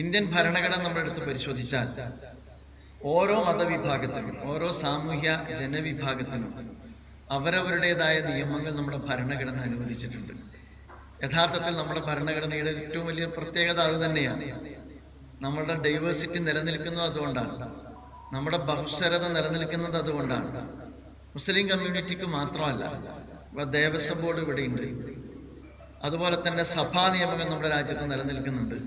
Indian ഭരണഘടന നമ്മളെടുത്ത് പരിശോധിച്ചാൽ ഓരോ മതവിഭാഗത്തിനും ഓരോ സാമൂഹ്യ ജനവിഭാഗത്തിനും അവരവരുടേതായ നിയമങ്ങൾ നമ്മുടെ ഭരണഘടന അനുവദിച്ചിട്ടുണ്ട്. യഥാർത്ഥത്തിൽ നമ്മുടെ ഭരണഘടനയുടെ ഏറ്റവും വലിയ പ്രത്യേകത അത് തന്നെയാണ്. നമ്മളുടെ ഡൈവേഴ്സിറ്റി നിലനിൽക്കുന്നത് അതുകൊണ്ടാണ്, നമ്മുടെ ബഹുസ്വരത നിലനിൽക്കുന്നത് അതുകൊണ്ടാണ്. മുസ്ലിം കമ്മ്യൂണിറ്റിക്ക് മാത്രമല്ല, ദേവസ്വം ബോർഡ് ഇവിടെയുണ്ട്, അതുപോലെ തന്നെ സഭാ നിയമങ്ങൾ നമ്മുടെ രാജ്യത്ത് നിലനിൽക്കുന്നുണ്ട്.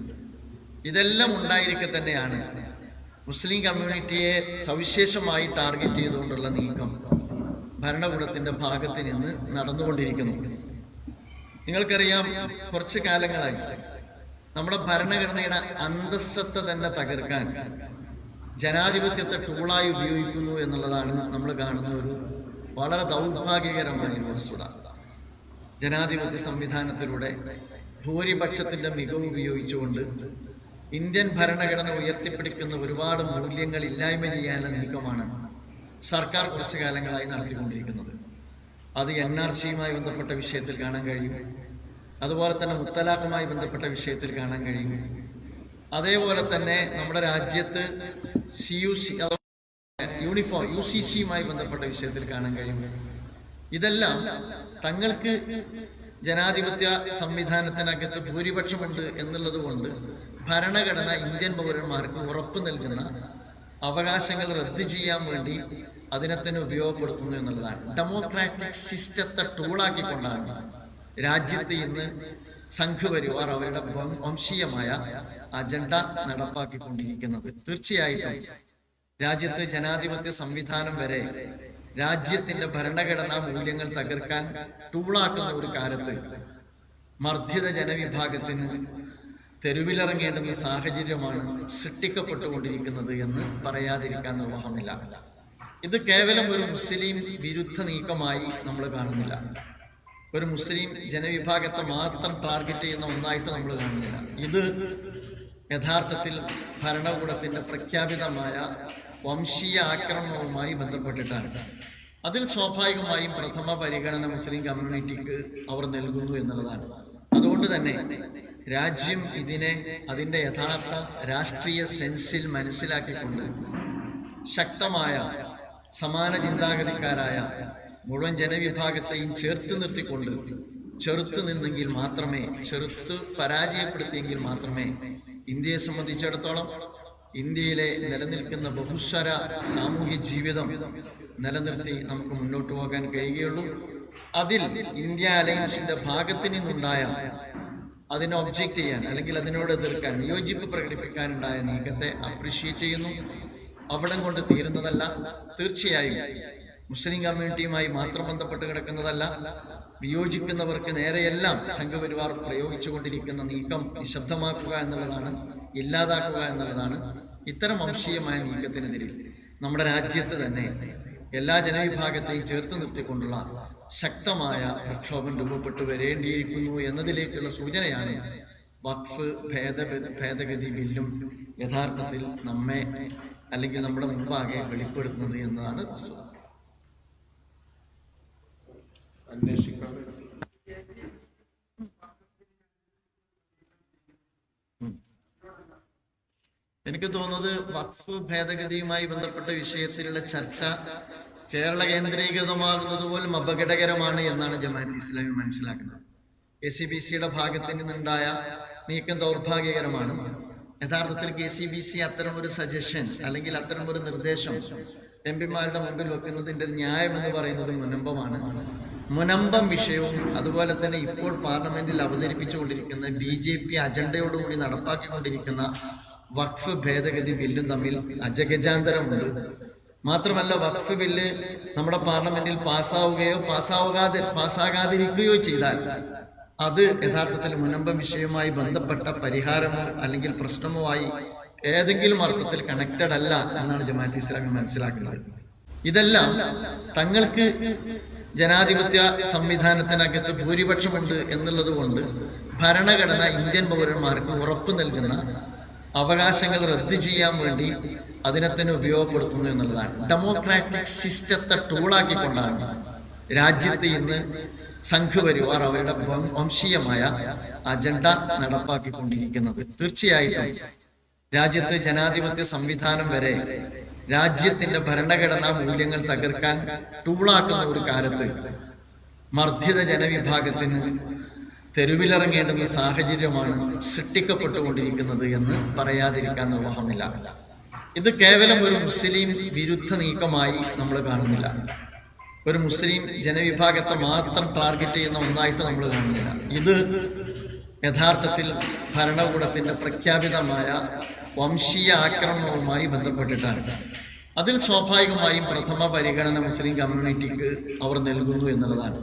ഇതെല്ലാം ഉണ്ടായിരിക്കെ തന്നെയാണ് മുസ്ലിം കമ്മ്യൂണിറ്റിയെ സവിശേഷമായി ടാർഗറ്റ് ചെയ്തുകൊണ്ടുള്ള നീക്കം ഭരണകൂടത്തിന്റെ ഭാഗത്ത് നിന്ന് നടന്നുകൊണ്ടിരിക്കുന്നു. നിങ്ങൾക്കറിയാം, കുറച്ചു കാലങ്ങളായി നമ്മുടെ ഭരണഘടനയുടെ അന്തസ്സത്ത തന്നെ തകർക്കാൻ ജനാധിപത്യത്തെ ടൂളായി ഉപയോഗിക്കുന്നു എന്നുള്ളതാണ് നമ്മൾ കാണുന്ന ഒരു വളരെ ദൗർഭാഗ്യകരമായ ഒരു വസ്തുത. ജനാധിപത്യ സംവിധാനത്തിലൂടെ ഭൂരിപക്ഷത്തിന്റെ മികവ് ഉപയോഗിച്ചുകൊണ്ട് ഇന്ത്യൻ ഭരണഘടന ഉയർത്തിപ്പിടിക്കുന്ന ഒരുപാട് മൂല്യങ്ങൾ ഇല്ലായ്മ ചെയ്യാനുള്ള നീക്കമാണ് സർക്കാർ കുറച്ചു കാലങ്ങളായി നടത്തിക്കൊണ്ടിരിക്കുന്നത്. അത് NRCയുമായി ബന്ധപ്പെട്ട വിഷയത്തിൽ കാണാൻ കഴിയും, അതുപോലെ തന്നെ മുത്തലാഖുമായി ബന്ധപ്പെട്ട വിഷയത്തിൽ കാണാൻ കഴിയും, അതേപോലെ തന്നെ നമ്മുടെ രാജ്യത്ത് UCCയുമായി ബന്ധപ്പെട്ട വിഷയത്തിൽ കാണാൻ കഴിയും. ഇതെല്ലാം തങ്ങൾക്ക് ജനാധിപത്യ സംവിധാനത്തിനകത്ത് ഭൂരിപക്ഷമുണ്ട് എന്നുള്ളത് കൊണ്ട് ഭരണഘടന ഇന്ത്യൻ പൗരന്മാർക്ക് ഉറപ്പ് നൽകുന്ന അവകാശങ്ങൾ റദ്ദ് ചെയ്യാൻ വേണ്ടി അതിനെ തന്നെ ഉപയോഗപ്പെടുത്തുന്നു എന്നുള്ളതാണ്. ഡെമോക്രാറ്റിക് സിസ്റ്റത്തെ ടൂളാക്കിക്കൊണ്ടാണ് രാജ്യത്ത് ഇന്ന് സംഘപരിവാർ അവരുടെ വംശീയമായ അജണ്ട നടപ്പാക്കിക്കൊണ്ടിരിക്കുന്നത്. തീർച്ചയായിട്ടും രാജ്യത്ത് ജനാധിപത്യ സംവിധാനം വരെ രാജ്യത്തിന്റെ ഭരണഘടനാ മൂല്യങ്ങൾ തകർക്കാൻ ടൂളാക്കുന്ന ഒരു കാലത്ത് മർദ്ദിത ജനവിഭാഗത്തിന് തെരുവിലിറങ്ങേണ്ടുന്ന സാഹചര്യമാണ് സൃഷ്ടിക്കപ്പെട്ടുകൊണ്ടിരിക്കുന്നത് എന്ന് പറയാതിരിക്കാൻ നിർവാഹമില്ല. ഇത് കേവലം ഒരു മുസ്ലിം വിരുദ്ധ നീക്കമായി നമ്മൾ കാണുന്നില്ല, ഒരു മുസ്ലിം ജനവിഭാഗത്തെ മാത്രം ടാർഗറ്റ് ചെയ്യുന്ന ഒന്നായിട്ട് നമ്മൾ കാണുന്നില്ല. ഇത് യഥാർത്ഥത്തിൽ ഭരണകൂടത്തിന്റെ പ്രഖ്യാപിതമായ വംശീയ ആക്രമണവുമായി ബന്ധപ്പെട്ടിട്ടാണ്. അതിൽ സ്വാഭാവികമായും പ്രഥമ പരിഗണന മുസ്ലിം കമ്മ്യൂണിറ്റിക്ക് അവർ നൽകുന്നു എന്നുള്ളതാണ്. അതുകൊണ്ട് തന്നെ രാജ്യം ഇതിനെ അതിൻ്റെ യഥാർത്ഥ രാഷ്ട്രീയ സെൻസിൽ മനസ്സിലാക്കിക്കൊണ്ട് ശക്തമായ സമാന ചിന്താഗതിക്കാരായ മുഴുവൻ ജനവിഭാഗത്തെയും ചേർത്ത് നിർത്തിക്കൊണ്ട് ചെറുത്ത് നിന്നെങ്കിൽ മാത്രമേ, ചെറുത്ത് പരാജയപ്പെടുത്തിയെങ്കിൽ മാത്രമേ ഇന്ത്യയെ സംബന്ധിച്ചിടത്തോളം ഇന്ത്യയിലെ നിലനിൽക്കുന്ന ബഹുസ്വര സാമൂഹ്യ ജീവിതം നിലനിർത്തി നമുക്ക് മുന്നോട്ട് പോകാൻ കഴിയുകയുള്ളൂ. അതിൽ ഇന്ത്യ അലയൻസിന്റെ ഭാഗത്ത് നിന്നുണ്ടായ അതിനെ ഒബ്ജക്റ്റ് ചെയ്യാൻ അല്ലെങ്കിൽ അതിനോട് എതിർക്കാൻ വിയോജിപ്പ് പ്രകടിപ്പിക്കാനുണ്ടായ നീക്കത്തെ അപ്രീഷിയേറ്റ് ചെയ്യുന്നു. അവിടം കൊണ്ട് തീരുന്നതല്ല. തീർച്ചയായും മുസ്ലിം കമ്മ്യൂണിറ്റിയുമായി മാത്രം ബന്ധപ്പെട്ട് കിടക്കുന്നതല്ല. വിയോജിക്കുന്നവർക്ക് നേരെയെല്ലാം സംഘപരിവാർ പ്രയോഗിച്ചുകൊണ്ടിരിക്കുന്ന നീക്കം നിശബ്ദമാക്കുക എന്നുള്ളതാണ്, ഇല്ലാതാക്കുക എന്നുള്ളതാണ്. ഇത്തരം വംശീയമായ നീക്കത്തിനെതിരെ നമ്മുടെ രാജ്യത്ത് തന്നെ എല്ലാ ജനവിഭാഗത്തെയും ചേർത്ത് നിർത്തിക്കൊണ്ടുള്ള ശക്തമായ പ്രക്ഷോഭം രൂപപ്പെട്ടു വരേണ്ടിയിരിക്കുന്നു എന്നതിലേക്കുള്ള സൂചനയാണ് വഖഫ് ഭേദഗതി ബില്ലും യഥാർത്ഥത്തിൽ നമ്മെ അല്ലെങ്കിൽ നമ്മുടെ മുമ്പാകെ വെളിപ്പെടുത്തുന്നത് എന്നതാണ് വസ്തുത. എനിക്ക് തോന്നുന്നത് വഖഫ് ഭേദഗതിയുമായി ബന്ധപ്പെട്ട വിഷയത്തിലുള്ള ചർച്ച കേരള കേന്ദ്രീകൃതമാകുന്നത് പോലും അപകടകരമാണ് എന്നാണ് ജമാഅത്ത് ഇസ്ലാമി മനസ്സിലാക്കുന്നത്. KCBCയുടെ ഭാഗത്ത് നിന്നുണ്ടായ നീക്കം ദൗർഭാഗ്യകരമാണ്. യഥാർത്ഥത്തിൽ KCBC അത്തരം ഒരു സജഷൻ അല്ലെങ്കിൽ അത്തരം ഒരു നിർദ്ദേശം MP-മാരുടെ മുമ്പിൽ വെക്കുന്നതിൻ്റെ ന്യായം എന്ന് പറയുന്നത് മുനമ്പമാണ്. മുനമ്പം വിഷയവും അതുപോലെ തന്നെ ഇപ്പോൾ പാർലമെന്റിൽ അവതരിപ്പിച്ചുകൊണ്ടിരിക്കുന്ന BJP അജണ്ടയോടുകൂടി നടപ്പാക്കിക്കൊണ്ടിരിക്കുന്ന വഖഫ് ഭേദഗതി ബില്ലും തമ്മിൽ അജഗജാന്തരമുണ്ട്. മാത്രമല്ല, വഖഫ് ബില്ല് നമ്മുടെ പാർലമെന്റിൽ പാസ്സാവുകയോ പാസ്സാകാതിരിക്കുകയോ ചെയ്താൽ അത് യഥാർത്ഥത്തിൽ മുനമ്പം വിഷയവുമായി ബന്ധപ്പെട്ട പരിഹാരമോ അല്ലെങ്കിൽ പ്രശ്നമോ ആയി ഏതെങ്കിലും അർത്ഥത്തിൽ കണക്റ്റഡ് അല്ല എന്നാണ് ജമാഅത്ത് ഇസ്ലാമി മനസ്സിലാക്കുന്നത്. ഇതെല്ലാം തങ്ങൾക്ക് ജനാധിപത്യ സംവിധാനത്തിനകത്ത് ഭൂരിപക്ഷമുണ്ട് എന്നുള്ളത് കൊണ്ട് ഭരണഘടന ഇന്ത്യൻ പൗരന്മാർക്ക് ഉറപ്പ് നൽകുന്ന അവകാശങ്ങൾ റദ്ദ് ചെയ്യാൻ വേണ്ടി അതിനെ തന്നെ ഉപയോഗപ്പെടുത്തുന്നു എന്നുള്ളതാണ്. ഡെമോക്രാറ്റിക് സിസ്റ്റത്തെ ടൂളാക്കിക്കൊണ്ടാണ് രാജ്യത്ത് ഇന്ന് സംഘപരിവാർ അവരുടെ വംശീയമായ അജണ്ട നടപ്പാക്കിക്കൊണ്ടിരിക്കുന്നത്. തീർച്ചയായിട്ടും രാജ്യത്ത് ജനാധിപത്യ സംവിധാനം വരെ രാജ്യത്തിന്റെ ഭരണഘടനാ മൂല്യങ്ങൾ തകർക്കാൻ ടൂളാക്കുന്ന ഒരു കാലത്ത് മർദ്ദിത ജനവിഭാഗത്തിന് തെരുവിലിറങ്ങേണ്ടുന്ന സാഹചര്യമാണ് സൃഷ്ടിക്കപ്പെട്ടുകൊണ്ടിരിക്കുന്നത് എന്ന് പറയാതിരിക്കാൻ നിർവാഹമില്ല. ഇത് കേവലം ഒരു മുസ്ലിം വിരുദ്ധ നീക്കമായി നമ്മൾ കാണുന്നില്ല. ഒരു മുസ്ലിം ജനവിഭാഗത്തെ മാത്രം ടാർഗറ്റ് ചെയ്യുന്ന ഒന്നായിട്ട് നമ്മൾ കാണുന്നില്ല. ഇത് യഥാർത്ഥത്തിൽ ഭരണകൂടത്തിന്റെ പ്രഖ്യാപിതമായ വംശീയ ആക്രമണവുമായി ബന്ധപ്പെട്ടിട്ടാണ്. അതിൽ സ്വാഭാവികമായും പ്രഥമ പരിഗണന മുസ്ലിം കമ്മ്യൂണിറ്റിക്ക് അവർ നൽകുന്നു എന്നുള്ളതാണ്.